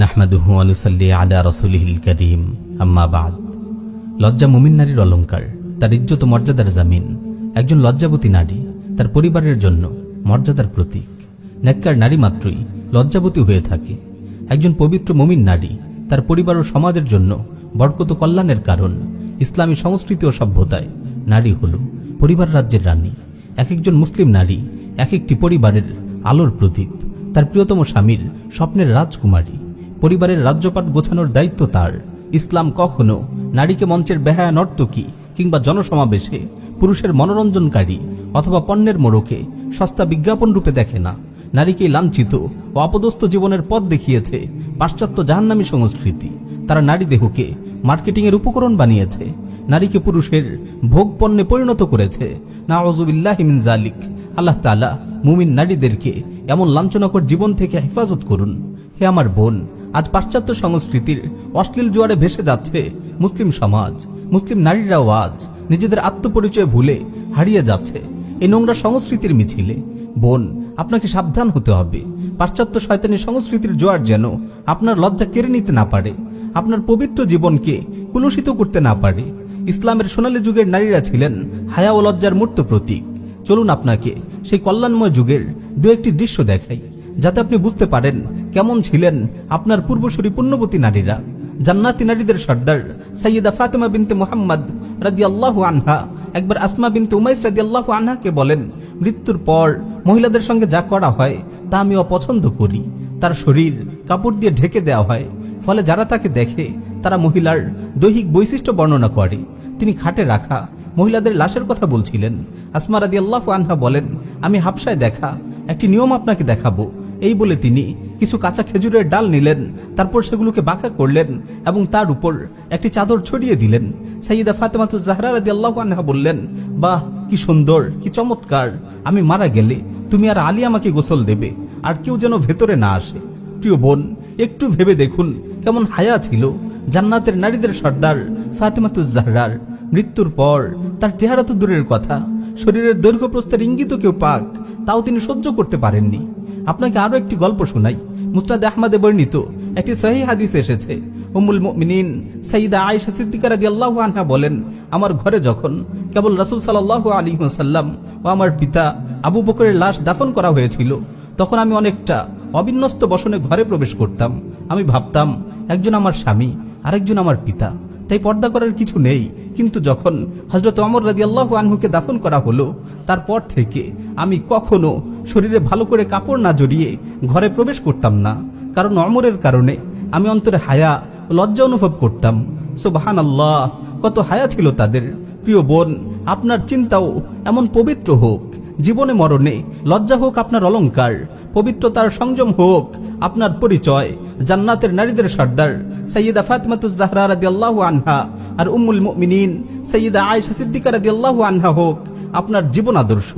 নাহমাদুহু ওয়া নুসাল্লি আলা রাসূলিহিল কারীম, আম্মা বাদ। লজ্জা মুমিন নারীর অলংকার, তার ইজ্জত ও মর্যাদার জামিন। একজন লজ্জাবতী নারী তার পরিবারের জন্য মর্যাদার প্রতীক। নেককার নারী মাত্রই লজ্জাবতী হয়ে থাকে। একজন পবিত্র মুমিন নারী তার পরিবার ও সমাজের জন্য বরকত ও কল্যাণের কারণ। ইসলামী সংস্কৃতি ও সভ্যতায় নারী হল পরিবার রাজ্যের রানী। এক একজন মুসলিম নারী এক একটি পরিবারের আলোর প্রদীপ, তার প্রিয়তম স্বামীর স্বপ্নের রাজকুমারী। পরিবারের রাজ্যপাট গোছানোর দায়িত্ব তার। ইসলাম কখনো নারীকে মঞ্চের বেহায়া নর্তকী কিংবা জনসমাবেশে পুরুষের মনোরঞ্জনকারী অথবা পণ্যের মোড়কে সস্তা বিজ্ঞাপন রূপে দেখে না। নারীকে লাঞ্ছিত ও অপদস্থ জীবনের পথ দেখিয়েছে পাশ্চাত্য জাহান্নামী সংস্কৃতি। তারা নারী দেহকে মার্কেটিংয়ের উপকরণ বানিয়েছে, নারীকে পুরুষের ভোগ পণ্যে পরিণত করেছে। নাউযুবিল্লাহি মিন যালিক। আল্লাহ তাআলা মুমিন নারীদেরকে এমন লাঞ্ছনাকর জীবন থেকে হেফাজত করুন। হে আমার বোন, আজ পাশ্চাত্য সংস্কৃতির অশ্লীল জোয়ারে ভেসে যাচ্ছে মুসলিম সমাজ। মুসলিম নারীরাও আজ নিজেদের আত্মপরিচয় ভুলে হারিয়ে যাচ্ছে এই নোংরা সংস্কৃতির মিছিলে। বোন, আপনাকে সাবধান হতে হবে। পাশ্চাত্য শয়তানি সংস্কৃতির জোয়ার যেন আপনার লজ্জা কেড়ে নিতে না পারে, আপনার পবিত্র জীবনকে কুলুষিত করতে না পারে। ইসলামের সোনালী যুগের নারীরা ছিলেন হায়া ও লজ্জার মূর্ত প্রতীক। চলুন আপনাকে সেই কল্যাণময় যুগের দু একটি দৃশ্য দেখাই, যাতে আপনি বুঝতে পারেন কেমন ছিলেন আপনার পূর্বসূরি পুণ্যবতী নারীরা। জান্নাতি নারীদের সর্দার সাইয়্যিদা ফাতেমা বিনতে মুহাম্মদ রাদিয়াল্লাহু আনহা একবার আসমা বিনতে উমাইস রাদিয়াল্লাহু আনহাকে বলেন, মৃত্যুর পর মহিলাদের সঙ্গে যা করা হয় তা আমি অপছন্দ করি। তার শরীর কাপড় দিয়ে ঢেকে দেওয়া হয়, ফলে যারা তাকে দেখে তারা মহিলার দৈহিক বৈশিষ্ট্য বর্ণনা করে। তিনি খাটে রাখা মহিলাদের লাশের কথা বলছিলেন। আসমা রাদিয়াল্লাহু আনহা বলেন, আমি হাবশায় দেখা একটি নিয়ম আপনাকে দেখাবো। এই বলে তিনি কিছু কাঁচা খেজুরের ডাল নিলেন, তারপর সেগুলোকে বাঁকা করলেন এবং তার উপর একটি চাদর ছড়িয়ে দিলেন। সাইয়্যিদা ফাতেমাতুজ জাহরা রাদিয়াল্লাহু আনহা বললেন, বাহ, কি সুন্দর, কি চমৎকার। আমি মারা গেলে তুমি আর আলী আমাকে গোসল দেবে, আর কেউ যেন ভেতরে না আসে। প্রিয় বোন, একটু ভেবে দেখুন কেমন হায়া ছিল জান্নাতের নারীদের সর্দার ফাতেমাতুজ জাহরার। মৃত্যুর পর তার চেহারা তো দূরের কথা, শরীরের দৈর্ঘ্য প্রস্থের ইঙ্গিত কেউ পাক তাও তিনি সহ্য করতে পারেননি। আপনাকে আরো একটি গল্প শোনাই। মুসনাদ আহমদে বর্ণিত একটি সহিহ হাদিস এসেছে। উম্মুল মুমিনিন সাইয়্যিদা আয়েশা সিদ্দিকা রাদিয়াল্লাহু আনহা বলেন, আমার ঘরে যখন কেবল রাসূল সাল্লাল্লাহু আলাইহি ওয়াসাল্লাম ও আমার পিতা আবু বকরের লাশ দাফন করা হয়েছিল, তখন আমি অনেকটা অবিন্যস্ত বসনে ঘরে প্রবেশ করতাম। আমি ভাবতাম একজন আমার স্বামী, আরেকজন আমার পিতা, তাই পর্দা করার কিছু নেই। কিন্তু যখন হযরত ওমর রাদিয়াল্লাহু আনহুকে দাফন করা হলো, তারপর থেকে আমি কখনো শরীরে ভালো করে কাপড় না জড়িয়ে ঘরে প্রবেশ করতাম না, কারণ ওমরের কারণে আমি অন্তরে হায়া ও লজ্জা অনুভব করতাম। সুবহানাল্লাহ, কত হায়া ছিল তাদের। প্রিয় বোন, আপনার চিন্তাও এমন পবিত্র হোক, জীবনে মরণে লজ্জা হোক আপনার অলংকার, পবিত্রতার সংযম হোক আপনার পরিচয়। জান্নাতের নারীদের সর্দার সাইয়্যিদা ফাতেমাতুজ জাহরা রাদিয়াল্লাহু আনহা আর উম্মুল মুমিনিন সাইয়্যিদা আয়েশা সিদ্দিকা রাদিয়াল্লাহু আনহা হোক আপনার জীবন আদর্শ।